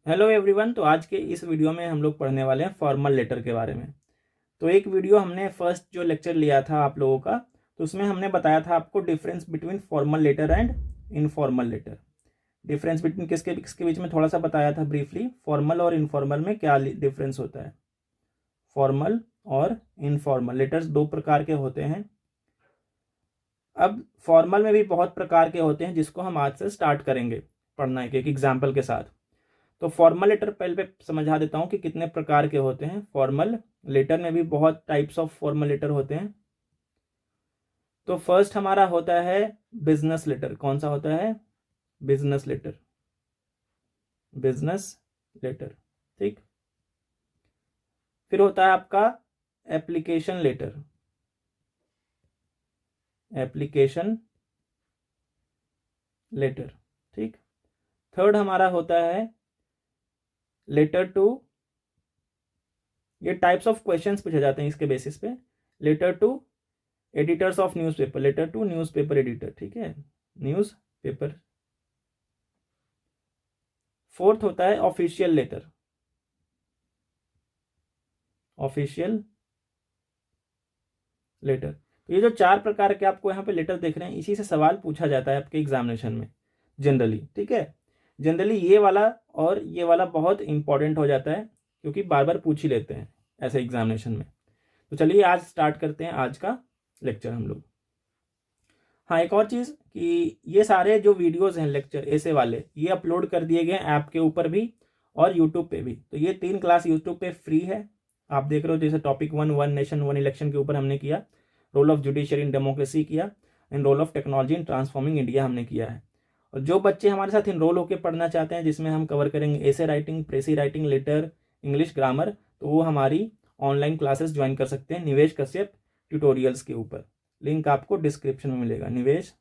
Hello everyone. तो आज के इस वीडियो में हम लोग पढ़ने वाले हैं फॉर्मल लेटर के बारे में। तो एक वीडियो हमने फर्स्ट जो लेक्चर लिया था आप लोगों का, तो उसमें हमने बताया था आपको difference between formal letter and informal letter. Difference between किसके किसके बीच में थोड़ा सा बताया था ब्रीफली, फॉर्मल और इनफॉर्मल में क्या डिफरेंस होता है। फॉर्मल और इनफॉर्मल लेटर्स दो प्रकार के होते हैं। अब फॉर्मल में भी बहुत प्रकार के होते हैं जिसको हम आज से स्टार्ट करेंगे पढ़ना एक एक एग्जाम्पल के साथ। तो फॉर्मल लेटर पहले समझा देता हूं कि कितने प्रकार के होते हैं। फॉर्मल लेटर में भी बहुत टाइप्स ऑफ फॉर्मल लेटर होते हैं। तो फर्स्ट हमारा होता है बिजनेस लेटर। कौन सा होता है? Business letter. बिजनेस लेटर, ठीक। फिर होता है आपका एप्लीकेशन लेटर। एप्लीकेशन लेटर, ठीक। थर्ड हमारा होता है लेटर टू। ये टाइप्स ऑफ क्वेश्चंस पूछे जाते हैं इसके बेसिस पे। Letter to editors of newspaper. Letter to newspaper editor, ठीक है, न्यूज़पेपर। फोर्थ होता है ऑफिशियल लेटर। Official letter. तो ये जो चार प्रकार के आपको यहाँ पे लेटर देख रहे हैं, इसी से सवाल पूछा जाता है आपके एग्जामिनेशन में जनरली, ठीक है। जनरली ये वाला और ये वाला बहुत इंपॉर्टेंट हो जाता है क्योंकि बार बार पूछ ही लेते हैं ऐसे एग्जामिनेशन में। तो चलिए आज स्टार्ट करते हैं आज का लेक्चर हम लोग। हाँ, एक और चीज़ कि ये सारे जो वीडियोस हैं लेक्चर ऐसे वाले, ये अपलोड कर दिए गए ऐप के ऊपर भी और यूट्यूब पे भी। तो ये 3 क्लास यूट्यूब पे फ्री है। आप देख रहे हो, जैसे topic 1 one nation one election के ऊपर हमने किया, role of judiciary in democracy किया, and role of technology in transforming India हमने किया है। और जो बच्चे हमारे साथ इनरोल होकर पढ़ना चाहते हैं, जिसमें हम कवर करेंगे essay writing, precis writing, letter, English grammar, तो वो हमारी ऑनलाइन क्लासेस ज्वाइन कर सकते हैं निवेश कश्यप ट्यूटोरियल्स के ऊपर। लिंक आपको डिस्क्रिप्शन में मिलेगा। निवेश,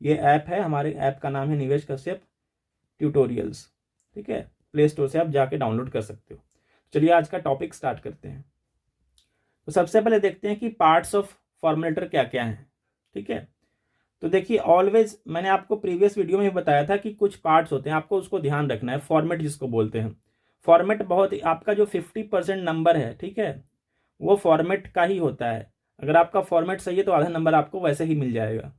ये ऐप है, हमारे ऐप का नाम है निवेश कश्यप ट्यूटोरियल्स, ठीक है। प्ले स्टोर से आप जाके डाउनलोड कर सकते हो। चलिए आज का टॉपिक स्टार्ट करते हैं। तो सबसे पहले देखते हैं कि पार्ट्स ऑफ फॉर्मल लेटर क्या क्या हैं, ठीक है। तो देखिए, ऑलवेज मैंने आपको प्रीवियस वीडियो में भी बताया था कि कुछ पार्ट्स होते हैं, आपको उसको ध्यान रखना है। फॉर्मेट जिसको बोलते हैं, फॉर्मेट बहुत आपका जो 50% नंबर है, ठीक है, वो फॉर्मेट का ही होता है। अगर आपका फॉर्मेट सही है तो आधा नंबर आपको वैसे ही मिल जाएगा।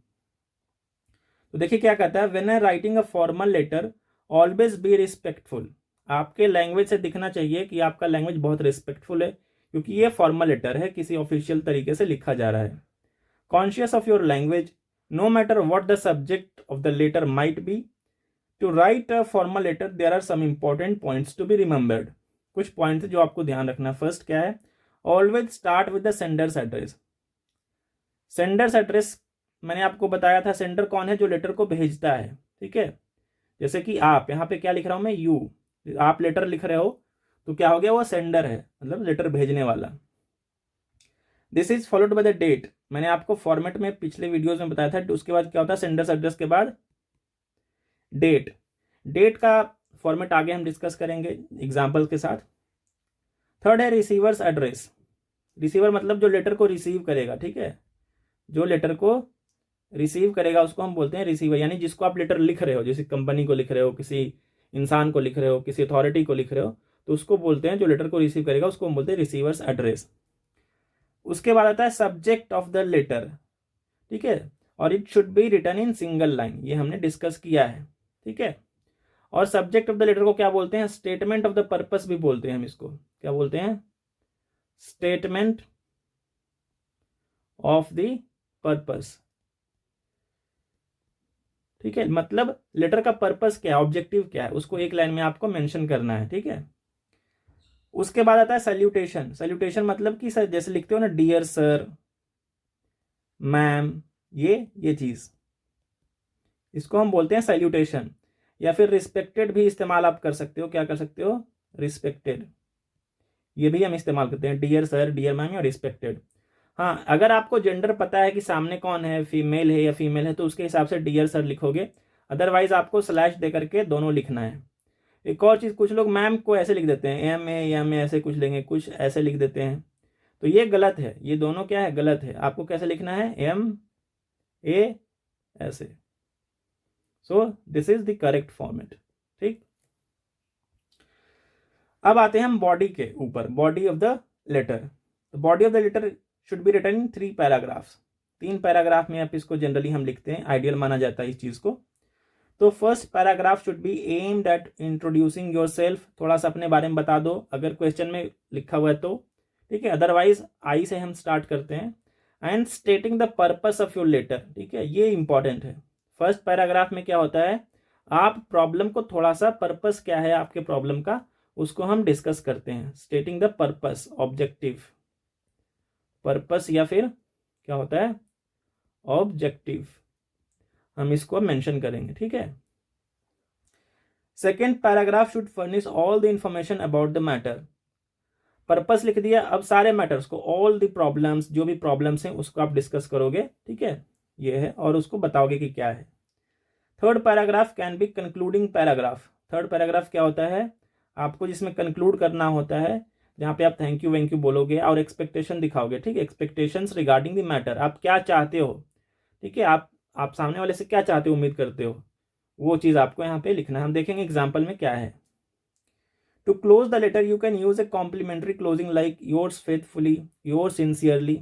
तो देखिए क्या कहता है, when writing a formal letter always be respectful. आपके लैंग्वेज से दिखना चाहिए कि आपका लैंग्वेज बहुत रिस्पेक्टफुल है, क्योंकि ये फॉर्मल लेटर है, किसी ऑफिशियल तरीके से लिखा जा रहा है। Conscious of your language no matter what the subject of the letter might be. To write a formal letter there are some important points to be remembered. कुछ पॉइंट्स जो आपको ध्यान रखना। फर्स्ट क्या है, always start with the sender's address. Sender's address मैंने आपको बताया था, सेंडर कौन है? जो लेटर को भेजता है, ठीक है। जैसे कि आप यहाँ पे क्या लिख रहा हूं मैं, यू, आप लेटर लिख रहे हो तो क्या हो गया, वो सेंडर है, मतलब लेटर भेजने वाला। This is followed by the date. मैंने आपको फॉर्मेट में पिछले वीडियोस में बताया था। उसके बाद क्या होता है, सेंडर्स एड्रेस के बाद डेट। डेट का फॉर्मेट आगे हम डिस्कस करेंगे एग्जाम्पल के साथ। थर्ड है रिसीवर्स एड्रेस। रिसीवर मतलब जो लेटर को रिसीव करेगा, ठीक है, जो लेटर को रिसीव करेगा उसको हम बोलते हैं रिसीवर। यानी जिसको आप लेटर लिख रहे हो, जैसे कंपनी को लिख रहे हो, किसी इंसान को लिख रहे हो, किसी अथॉरिटी को लिख रहे हो, तो उसको बोलते हैं, जो लेटर को रिसीव करेगा उसको हम बोलते हैं रिसीवर्स एड्रेस। उसके बाद आता है सब्जेक्ट ऑफ द लेटर, ठीक है, और it should be written in single line. ये हमने डिस्कस किया है, ठीक है। और सब्जेक्ट ऑफ द लेटर को क्या बोलते हैं? स्टेटमेंट ऑफ द पर्पस भी बोलते हैं हम इसको। क्या बोलते हैं? स्टेटमेंट ऑफ द पर्पस, ठीक है। मतलब लेटर का पर्पस क्या है, ऑब्जेक्टिव क्या है, उसको एक लाइन में आपको मेंशन करना है, ठीक है। उसके बाद आता है सैल्यूटेशन। सैल्यूटेशन मतलब कि सर जैसे लिखते हो ना, डियर सर, मैम, ये चीज, इसको हम बोलते हैं सैल्यूटेशन। या फिर रिस्पेक्टेड भी इस्तेमाल आप कर सकते हो। क्या कर सकते हो? रिस्पेक्टेड, ये भी हम इस्तेमाल करते हैं, डियर सर, डियर मैम या रिस्पेक्टेड। हाँ, अगर आपको जेंडर पता है कि सामने कौन है, फीमेल है या फीमेल है, तो उसके हिसाब से डियर सर लिखोगे। अदरवाइज आपको स्लैश दे करके दोनों लिखना है। एक और चीज़, कुछ लोग मैम को ऐसे लिख देते हैं, एम ए ऐसे कुछ लेंगे, कुछ ऐसे लिख देते हैं, तो ये गलत है। ये दोनों क्या है? गलत है। आपको कैसे लिखना है? एम ए ऐसे। So this is the correct format, ठीक। अब आते हैं हम बॉडी के ऊपर, body of the letter. Body of the letter should be written in 3 paragraphs. 3 paragraph में आप इसको जनरली हम लिखते हैं, आइडियल माना जाता है इस चीज को। तो first paragraph should be aimed at introducing your self, थोड़ा सा अपने बारे में बता दो अगर क्वेश्चन में लिखा हुआ है तो, ठीक है। अदरवाइज आई से हम स्टार्ट करते हैं। And stating the purpose of your letter, ठीक है, ये इंपॉर्टेंट है। फर्स्ट पैराग्राफ में क्या होता है, आप प्रॉब्लम को थोड़ा सा, पर्पस क्या है आपके प्रॉब्लम का, उसको हम डिस्कस करते हैं। स्टेटिंग द पर्पस, ऑब्जेक्टिव, पर्पस या फिर क्या होता है ऑब्जेक्टिव, हम इसको मेंशन करेंगे, ठीक है। Second paragraph should furnish all the information about the matter. Purpose लिख दिया, अब सारे मैटर्स को, ऑल द प्रॉब्लम्स, जो भी प्रॉब्लम्स हैं उसको आप डिस्कस करोगे, ठीक है, ये है, और उसको बताओगे कि क्या है। Third paragraph can be concluding paragraph. Third paragraph क्या होता है, आपको जिसमें कंक्लूड करना होता है, जहां पे आप थैंक यू वैंक यू बोलोगे और एक्सपेक्टेशन दिखाओगे, ठीक है, एक्सपेक्टेशंस रिगार्डिंग द मैटर, आप क्या चाहते हो, ठीक है, आप सामने वाले से क्या चाहते हो, उम्मीद करते हो, वो चीज आपको यहाँ पे लिखना है। हम देखेंगे एग्जाम्पल में क्या है। To close the letter you can use a complimentary closing like yours faithfully, yours sincerely.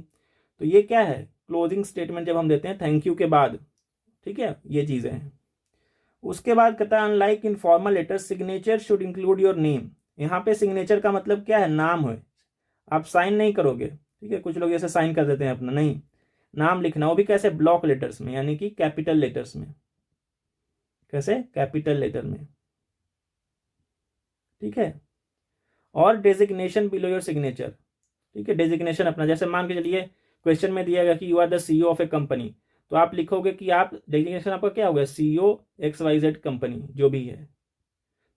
तो ये क्या है, क्लोजिंग स्टेटमेंट जब हम देते हैं थैंक यू के बाद, ठीक है, ये चीजें हैं। उसके बाद कहता है unlike in formal letter signature should include your name. यहाँ पे सिग्नेचर का मतलब क्या है, नाम है, आप साइन नहीं करोगे, ठीक है, कुछ लोग ऐसे साइन कर देते हैं अपना, नहीं, नाम लिखना, वो भी कैसे, ब्लॉक लेटर्स में, यानी कि कैपिटल लेटर्स में। कैसे, कैपिटल लेटर में, ठीक है। और डेजिग्नेशन बिलो योर सिग्नेचर, ठीक है, डेजिग्नेशन अपना, जैसे मान के चलिए क्वेश्चन में दिया गया कि you are the CEO of a company, तो आप लिखोगे कि आप, डेजिग्नेशन आपका क्या होगा, सीईओ XYZ कंपनी जो भी है,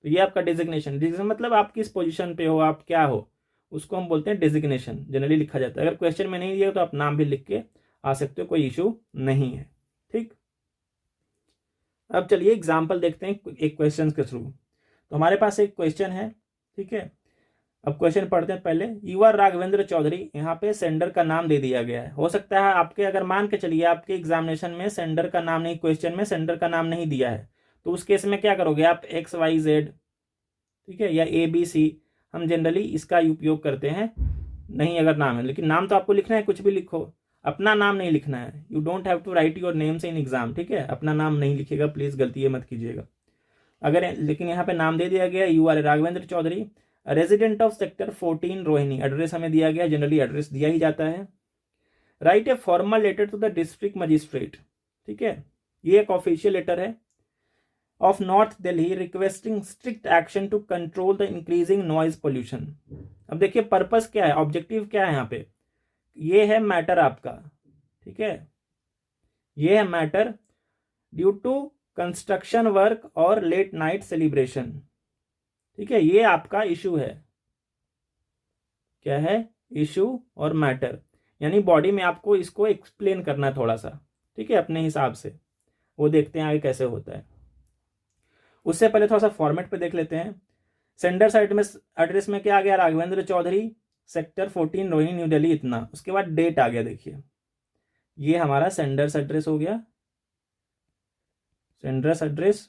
तो ये आपका डेजिग्नेशन। डेजिग्नेशन मतलब आप किस पोजीशन पे हो, आप क्या हो, उसको हम बोलते हैं डेजिग्नेशन, जनरली लिखा जाता है। अगर क्वेश्चन में नहीं दिया तो आप नाम भी लिख के आ सकते हो, कोई इशू नहीं है, ठीक। अब चलिए एग्जाम्पल देखते हैं एक क्वेश्चन के थ्रू। तो हमारे पास एक क्वेश्चन है, ठीक है। अब क्वेश्चन पढ़ते हैं पहले। यू आर राघवेंद्र चौधरी, यहाँ पे सेंडर का नाम दे दिया गया है। हो सकता है आपके, अगर मान के चलिए आपके एग्जामिनेशन में सेंडर का नाम नहीं, क्वेश्चन में सेंडर का नाम नहीं दिया है, तो उस केस में क्या करोगे आप, XYZ, ठीक है, या ABC, हम जनरली इसका उपयोग करते हैं, नहीं अगर नाम है, लेकिन नाम तो आपको लिखना है, कुछ भी लिखो, अपना नाम नहीं लिखना है। You don't have to write your names in exam, ठीक है, अपना नाम नहीं लिखिएगा प्लीज, गलती ये मत कीजिएगा। अगर लेकिन यहाँ पे नाम दे दिया गया, you are Raghavendra Chaudhary, resident of sector 14 Rohini, address हमें दिया गया, जनरली एड्रेस दिया ही जाता है। Write a formal letter to the district magistrate, ठीक है, ये एक ऑफिशियल लेटर है, of north Delhi requesting strict action to control the increasing noise pollution. अब देखिए पर्पस क्या है, ऑब्जेक्टिव क्या है यहाँ पे, ये है मैटर आपका, ठीक है, ये है matter due to construction work और लेट नाइट सेलिब्रेशन, ठीक है, ये आपका इशू है, क्या है, इशू और मैटर, यानी बॉडी में आपको इसको एक्सप्लेन करना है थोड़ा सा, ठीक है, अपने हिसाब से, वो देखते हैं आगे कैसे होता है। उससे पहले थोड़ा सा फॉर्मेट पे देख लेते हैं। सेंडर साइड में एड्रेस में क्या आ गया, राघवेंद्र चौधरी, सेक्टर 14 रोहिणी न्यू दिल्ली, इतना। उसके बाद डेट आ गया, देखिए ये हमारा सेंडर्स एड्रेस हो गया, सेंडर्स एड्रेस,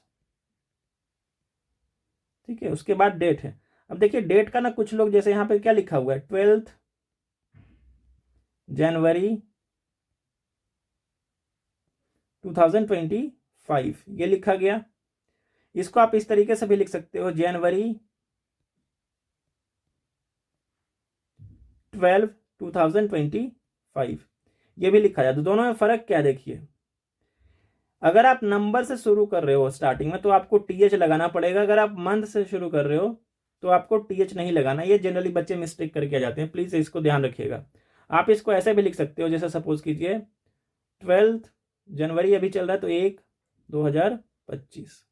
ठीक है। उसके बाद डेट है। अब देखिए डेट का ना, कुछ लोग जैसे यहाँ पे क्या लिखा हुआ है, 12 जनवरी 2025, ये लिखा गया। इसको आप इस तरीके से भी लिख सकते हो, जनवरी 12 2025, ये भी लिखा जाता है। दोनों में फर्क क्या, देखिए अगर आप नंबर से शुरू कर रहे हो स्टार्टिंग में तो आपको TH लगाना पड़ेगा, अगर आप मंथ से शुरू कर रहे हो तो आपको TH नहीं लगाना। ये जनरली बच्चे मिस्टेक करके आ जाते हैं, प्लीज इसको ध्यान रखिएगा। आप इसको ऐसे भी लिख सकते हो, जैसे सपोज कीजिए 12 जनवरी अभी चल रहा है तो 1/2025,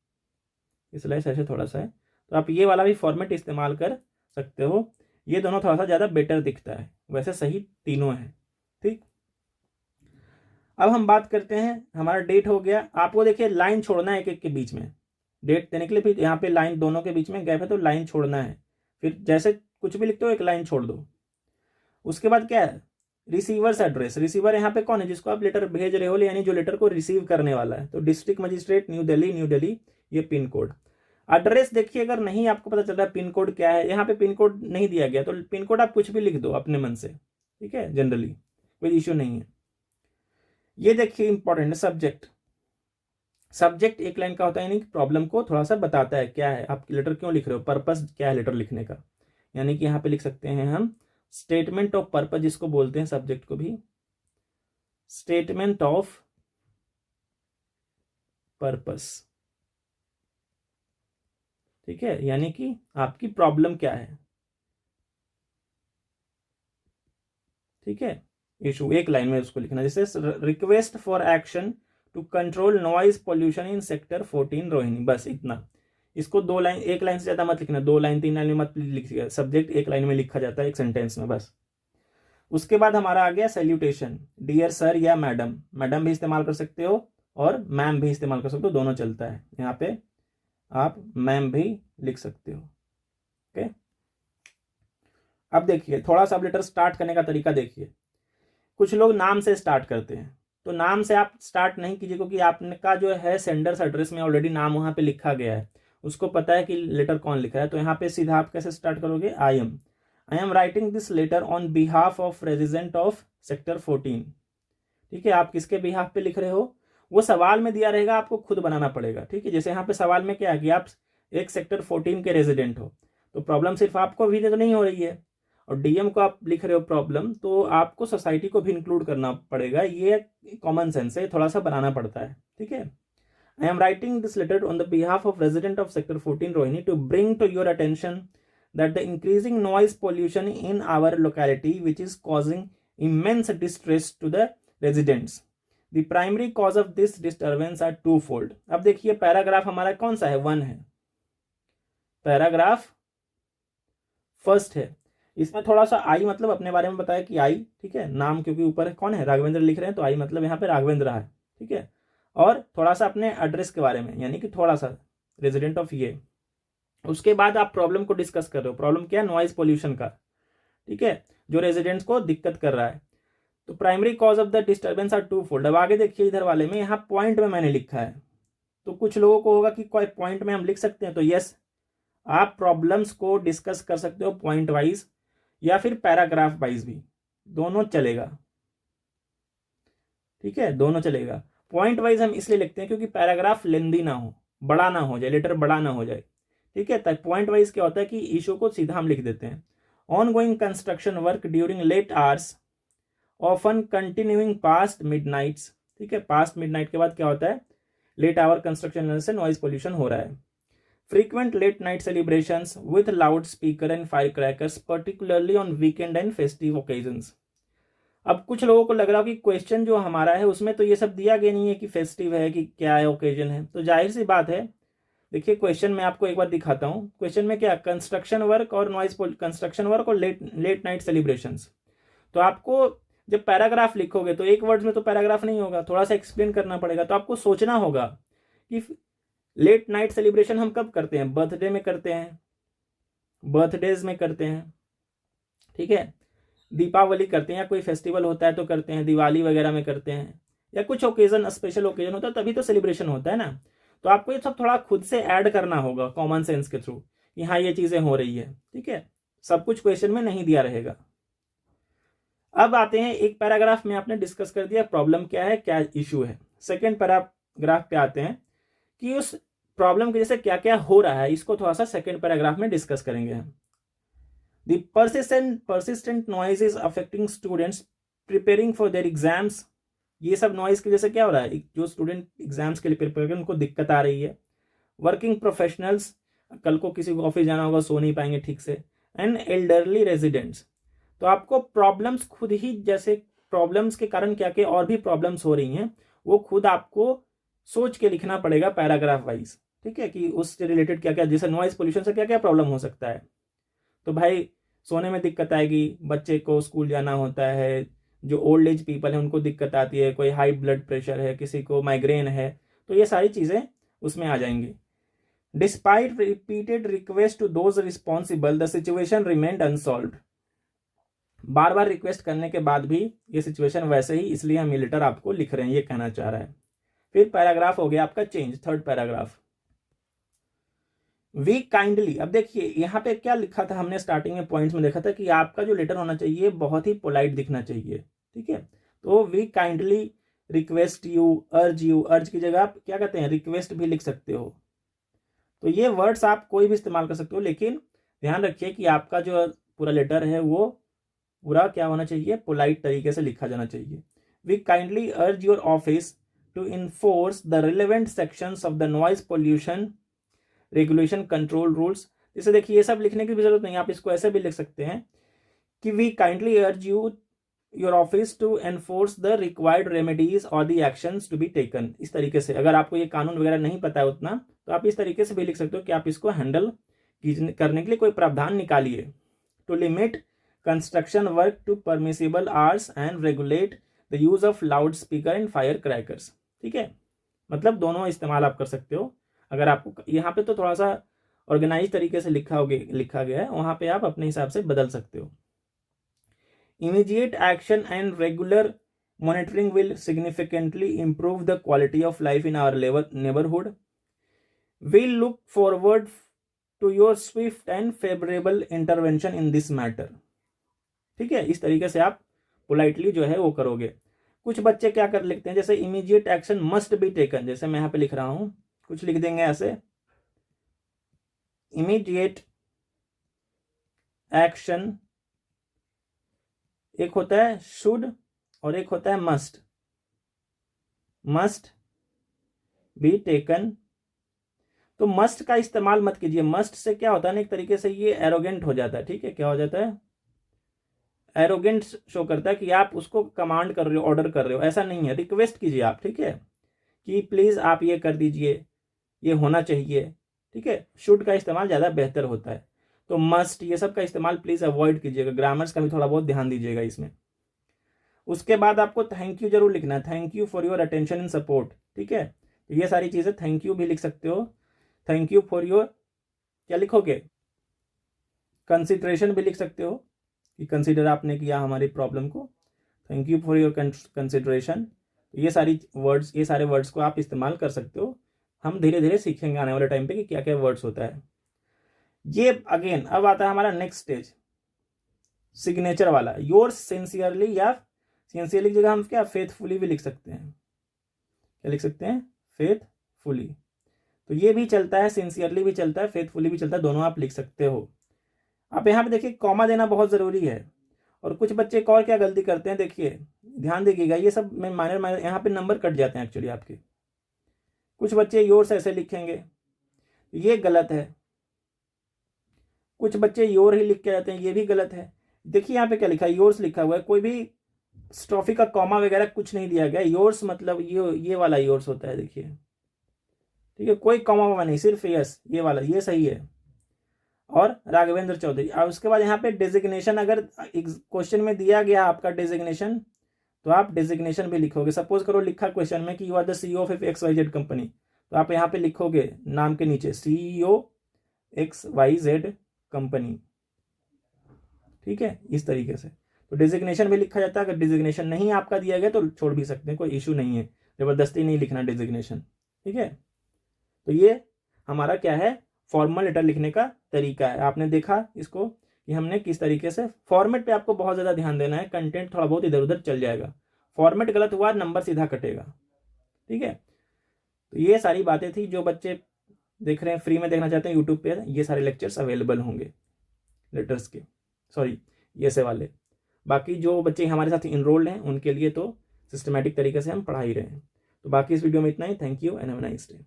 इसलिए ऐसे थोड़ा सा है, तो आप ये वाला भी फॉर्मेट इस्तेमाल कर सकते हो। ये दोनों थोड़ा सा ज़्यादा बेटर दिखता है, वैसे सही तीनों है, ठीक। अब हम बात करते हैं, हमारा डेट हो गया। आपको देखिए लाइन छोड़ना है एक एक के बीच में, डेट देने के लिए फिर यहाँ पे लाइन, दोनों के बीच में गैप है तो लाइन छोड़ना है। फिर जैसे कुछ भी लिखते हो एक लाइन छोड़ दो। उसके बाद क्या है, रिसीवर्स एड्रेस। रिसीवर यहाँ पे कौन है, जिसको आप लेटर भेज रहे हो, यानी जो लेटर को रिसीव करने वाला है। तो district magistrate new Delhi, new Delhi, ये पिन कोड। एड्रेस देखिए, अगर नहीं आपको पता चल रहा है पिन कोड क्या है, यहाँ पे पिन कोड नहीं दिया गया तो पिन कोड आप कुछ भी लिख दो अपने मन से, ठीक है, जनरली कोई इश्यू नहीं है। ये देखिए इंपॉर्टेंट है सब्जेक्ट। सब्जेक्ट एक लाइन का होता है, यानी कि प्रॉब्लम को थोड़ा सा बताता है क्या है, आप लेटर क्यों लिख रहे हो, पर्पस क्या है लेटर लिखने का। यानी कि यहाँ पे लिख सकते हैं हम स्टेटमेंट ऑफ पर्पस, जिसको बोलते हैं सब्जेक्ट को भी स्टेटमेंट ऑफ पर्पस, ठीक है, यानी कि आपकी प्रॉब्लम क्या है, ठीक है। इशू एक लाइन में उसको लिखना, जैसे request for action to control noise pollution in sector 14 Rohini, बस इतना। इसको दो लाइन, एक लाइन से ज्यादा मत लिखना, 2 लाइन 3 लाइन में मत लिखिएगा, सब्जेक्ट एक लाइन में लिखा जाता है, एक सेंटेंस में बस। उसके बाद हमारा आ गया सैल्यूटेशन, डियर सर या मैडम, मैडम भी इस्तेमाल कर सकते हो और मैम भी इस्तेमाल कर सकते हो, दोनों चलता है। यहाँ पे आप मैम भी लिख सकते हो, ओके। अब देखिए थोड़ा सा अब लेटर स्टार्ट करने का तरीका देखिए। कुछ लोग नाम से स्टार्ट करते हैं, तो नाम से आप स्टार्ट नहीं कीजिए, क्योंकि आपका जो है सेंडर्स एड्रेस में ऑलरेडी नाम वहां पे लिखा गया है, उसको पता है कि लेटर कौन लिखा है। तो यहाँ पे सीधा आप कैसे स्टार्ट करोगे, आई am writing this letter on behalf of resident of sector 14, ठीक है। आप किसके बिहाफ पे लिख रहे हो वो सवाल में दिया रहेगा, आपको खुद बनाना पड़ेगा, ठीक है। जैसे यहाँ पे सवाल में क्या है कि आप एक सेक्टर 14 के रेजिडेंट हो, तो प्रॉब्लम सिर्फ आपको भी तो नहीं हो रही है, और डीएम को आप लिख रहे हो प्रॉब्लम, तो आपको सोसाइटी को भी इंक्लूड करना पड़ेगा। ये कॉमन सेंस है, थोड़ा सा बनाना पड़ता है, ठीक है। I am writing this letter on the behalf of resident of sector 14 Rohini to bring to your attention that the increasing noise pollution in our locality which is causing immense distress to the residents. The primary cause of this disturbance are twofold. अब देखिए paragraph हमारा कौन सा है, 1 है, paragraph first है। इसमें थोड़ा सा आई मतलब अपने बारे में बताया कि आई, ठीक है, नाम क्योंकि ऊपर कौन है राघवेंद्र लिख रहे हैं, तो आई मतलब यहाँ पे राघवेंद्र है, ठीक है। और थोड़ा सा अपने एड्रेस के बारे में, यानी कि थोड़ा सा रेजिडेंट ऑफ ये। उसके बाद आप प्रॉब्लम को डिस्कस कर रहे हो, प्रॉब्लम क्या है, नॉइज पोल्यूशन का, ठीक है, जो रेजिडेंट्स को दिक्कत कर रहा है। तो primary cause of the disturbance are twofold. अब आगे देखिए इधर वाले में, यहाँ पॉइंट में मैंने लिखा है, तो कुछ लोगों को होगा कि कोई पॉइंट में हम लिख सकते हैं, तो यस आप प्रॉब्लम्स को डिस्कस कर सकते हो पॉइंट वाइज या फिर पैराग्राफ वाइज भी, दोनों चलेगा, ठीक है, दोनों चलेगा। पॉइंट वाइज हम इसलिए लिखते हैं क्योंकि पैराग्राफ लेंदी ना हो, बड़ा ना हो जाए, लेटर बड़ा ना हो जाए, ठीक है। तब पॉइंट वाइज क्या होता है कि इशू को सीधा हम लिख देते हैं। Ongoing construction work during late hours often continuing past midnights, ठीक है, पास्ट मिडनाइट के बाद क्या होता है, लेट आवर कंस्ट्रक्शन से नॉइज पोल्यूशन हो रहा है। Frequent late night celebrations with loudspeaker and firecrackers, particularly on weekend and festive occasions. अब कुछ लोगों को लग रहा हो कि क्वेश्चन जो हमारा है उसमें तो ये सब दिया गया नहीं है कि फेस्टिव है कि क्या है, ओकेजन है, तो जाहिर सी बात है। देखिए क्वेश्चन में आपको एक बार दिखाता हूँ, क्वेश्चन में क्या, कंस्ट्रक्शन वर्क और नॉइज, कंस्ट्रक्शन वर्क और लेट नाइट सेलिब्रेशंस। तो आपको जब पैराग्राफ लिखोगे तो एक वर्ड्स में तो पैराग्राफ नहीं होगा, थोड़ा सा एक्सप्लेन करना पड़ेगा, तो आपको सोचना होगा कि लेट नाइट सेलिब्रेशन हम कब करते हैं, बर्थडे में करते हैं, बर्थडेज में करते हैं, ठीक है, दीपावली करते हैं, या कोई फेस्टिवल होता है तो करते हैं, दिवाली वगैरह में करते हैं, या कुछ ओकेजन स्पेशल ओकेजन होता है तभी तो सेलिब्रेशन होता है ना। तो आपको ये सब थोड़ा खुद से ऐड करना होगा कॉमन सेंस के थ्रू कि हाँ ये चीजें हो रही है, ठीक है, सब कुछ क्वेश्चन में नहीं दिया रहेगा। अब आते हैं, एक पैराग्राफ में आपने डिस्कस कर दिया प्रॉब्लम क्या है, क्या इशू है। सेकेंड पैराग्राफ पे आते हैं कि उस प्रॉब्लम की वजह से क्या क्या हो रहा है, इसको थोड़ा सा सेकेंड पैराग्राफ में डिस्कस करेंगे हम। The persistent noise is affecting students preparing for their exams। ये सब नॉइज की वजह से क्या हो रहा है, जो स्टूडेंट एग्जाम्स के लिए प्रिपेयर कर उनको दिक्कत आ रही है। वर्किंग प्रोफेशनल्स, कल को किसी को ऑफिस जाना होगा, सो नहीं पाएंगे ठीक से। And elderly residents. तो आपको प्रॉब्लम्स खुद ही, जैसे प्रॉब्लम्स के कारण क्या क्या और भी प्रॉब्लम्स हो रही हैं, वो खुद आपको सोच के लिखना पड़ेगा पैराग्राफ वाइज, ठीक है, कि उससे रिलेटेड क्या क्या, जैसे नॉइज पोल्यूशन से क्या क्या प्रॉब्लम हो सकता है। तो भाई सोने में दिक्कत आएगी, बच्चे को स्कूल जाना होता है, जो ओल्ड एज पीपल है उनको दिक्कत आती है, कोई हाई ब्लड प्रेशर है, किसी को माइग्रेन है, तो ये सारी चीजें उसमें आ जाएंगी। Despite repeated request to those responsible the situation remained unsolved. बार बार रिक्वेस्ट करने के बाद भी ये सिचुएशन वैसे ही, इसलिए हम ये लेटर आपको लिख रहे हैं, ये कहना चाह रहा है। फिर पैराग्राफ हो गया आपका change, third paragraph. We kindly, अब देखिए यहाँ पे क्या लिखा था, हमने स्टार्टिंग में पॉइंट्स में देखा था कि आपका जो लेटर होना चाहिए बहुत ही पोलाइट दिखना चाहिए, ठीक है। तो वी काइंडली रिक्वेस्ट यू, अर्ज की जगह आप क्या कहते हैं, रिक्वेस्ट भी लिख सकते हो। तो ये वर्ड्स आप कोई भी इस्तेमाल कर सकते हो, लेकिन ध्यान रखिए कि आपका जो पूरा लेटर है वो पूरा क्या होना चाहिए, पोलाइट तरीके से लिखा जाना चाहिए। We kindly urge your office to enforce the relevant sections of the noise pollution regulation control rules. जैसे देखिए ये सब लिखने की भी जरूरत नहीं, आप इसको ऐसे भी लिख सकते हैं कि we kindly urge you your office to enforce the required remedies और the actions to be taken. इस तरीके से अगर आपको ये कानून वगैरह नहीं पता है उतना, तो आप इस तरीके से भी लिख सकते हो कि आप इसको हैंडल करने के लिए कोई प्रावधान निकालिए। To limit construction work to permissible hours and regulate the use of loud speaker and fire crackers, ठीक है। मतलब दोनों इस्तेमाल आप कर सकते हो। अगर आपको यहाँ पे तो थोड़ा सा ऑर्गेनाइज तरीके से लिखा गया है, वहां पे आप अपने हिसाब से बदल सकते हो। Immediate action and regular monitoring will significantly improve the quality of life in our neighbourhood. We look forward to your swift and favourable intervention in this matter, ठीक है। इस तरीके से आप पोलाइटली जो है वो करोगे। कुछ बच्चे क्या कर लिखते हैं, जैसे immediate action must be taken, जैसे मैं यहाँ पे लिख रहा हूं, कुछ लिख देंगे ऐसे, इमीडिएट एक्शन एक होता है शुड और एक होता है मस्ट बी टेकन। तो मस्ट का इस्तेमाल मत कीजिए, मस्ट से क्या होता है ना, एक तरीके से ये एरोगेंट हो जाता है, ठीक है। क्या हो जाता है, एरोगेंट शो करता है कि आप उसको कमांड कर रहे हो, ऑर्डर कर रहे हो, ऐसा नहीं है। रिक्वेस्ट कीजिए आप, ठीक है, कि प्लीज आप ये कर दीजिए, ये होना चाहिए, ठीक है। शुड का इस्तेमाल ज़्यादा बेहतर होता है। तो मस्ट ये सब का इस्तेमाल प्लीज अवॉइड कीजिएगा, ग्रामर्स का भी थोड़ा बहुत ध्यान दीजिएगा इसमें। उसके बाद आपको थैंक यू जरूर लिखना है, thank you for your attention and support, ठीक है। तो ये सारी चीज़ें, थैंक यू भी लिख सकते हो, थैंक यू फॉर योर, क्या लिखोगे, कंसिडरेशन भी लिख सकते हो कि कंसिडर आपने किया हमारी प्रॉब्लम को, thank you for your consideration. ये सारे वर्ड्स को आप इस्तेमाल कर सकते हो। हम धीरे धीरे सीखेंगे आने वाले टाइम पे कि क्या क्या वर्ड्स होता है ये। अगेन अब आता है हमारा नेक्स्ट स्टेज, सिग्नेचर वाला। योर्स सिंसियरली, या सिंसियरली की जगह हम क्या फेथफुली भी लिख सकते हैं, क्या लिख सकते हैं, फेथफुली। तो ये भी चलता है, सिंसियरली भी चलता है, फेथफुली भी चलता है, दोनों आप लिख सकते हो। आप यहाँ पे देखिए कॉमा देना बहुत जरूरी है। और कुछ बच्चे एक और क्या गलती करते हैं, देखिए ध्यान देखिएगा, ये सब में माइनर यहाँ पे नंबर कट जाते हैं एक्चुअली आपके। कुछ बच्चे योर्स ऐसे लिखेंगे, ये गलत है। कुछ बच्चे योर ही लिख के जाते हैं, ये भी गलत है। देखिए यहाँ पे क्या लिखा है, योर्स लिखा हुआ है, कोई भी स्ट्रॉफी का कॉमा वगैरह कुछ नहीं दिया गया। योर्स मतलब ये वाला योर्स होता है, देखिए, ठीक है, कोई कॉमा वॉमा नहीं, सिर्फ यस, ये वाला, ये सही है। और राघवेंद्र चौधरी। अब उसके बाद यहाँ पे डेजिग्नेशन, अगर क्वेश्चन में दिया गया आपका डेजिग्नेशन, तो आप डेजिग्नेशन भी लिखोगे। सपोज करो लिखा क्वेश्चन में कि you are the CEO of XYZ company, तो आप यहाँ पे लिखोगे नाम के नीचे CEO XYZ कंपनी, ठीक है, इस तरीके से। तो डेजिग्नेशन भी लिखा जाता है। अगर डेजिग्नेशन नहीं आपका दिया गया तो छोड़ भी सकते हैं, कोई इशू नहीं है, जबरदस्ती नहीं लिखना डेजिग्नेशन, ठीक है। तो ये हमारा क्या है, फॉर्मल लेटर लिखने का तरीका है। आपने देखा इसको कि हमने किस तरीके से, फॉर्मेट पे आपको बहुत ज़्यादा ध्यान देना है, कंटेंट थोड़ा बहुत इधर उधर चल जाएगा, फॉर्मेट गलत हुआ नंबर सीधा कटेगा, ठीक है। तो ये सारी बातें थी, जो बच्चे देख रहे हैं फ्री में देखना चाहते हैं यूट्यूब पे, ये सारे लेक्चर्स अवेलेबल होंगे लेटर्स के, सॉरी ये से वाले। बाकी जो बच्चे हमारे साथ इनरोल्ड हैं उनके लिए तो सिस्टमेटिक तरीके से हम पढ़ा ही रहे हैं। तो बाकी इस वीडियो में इतना ही। Thank you and have a nice day.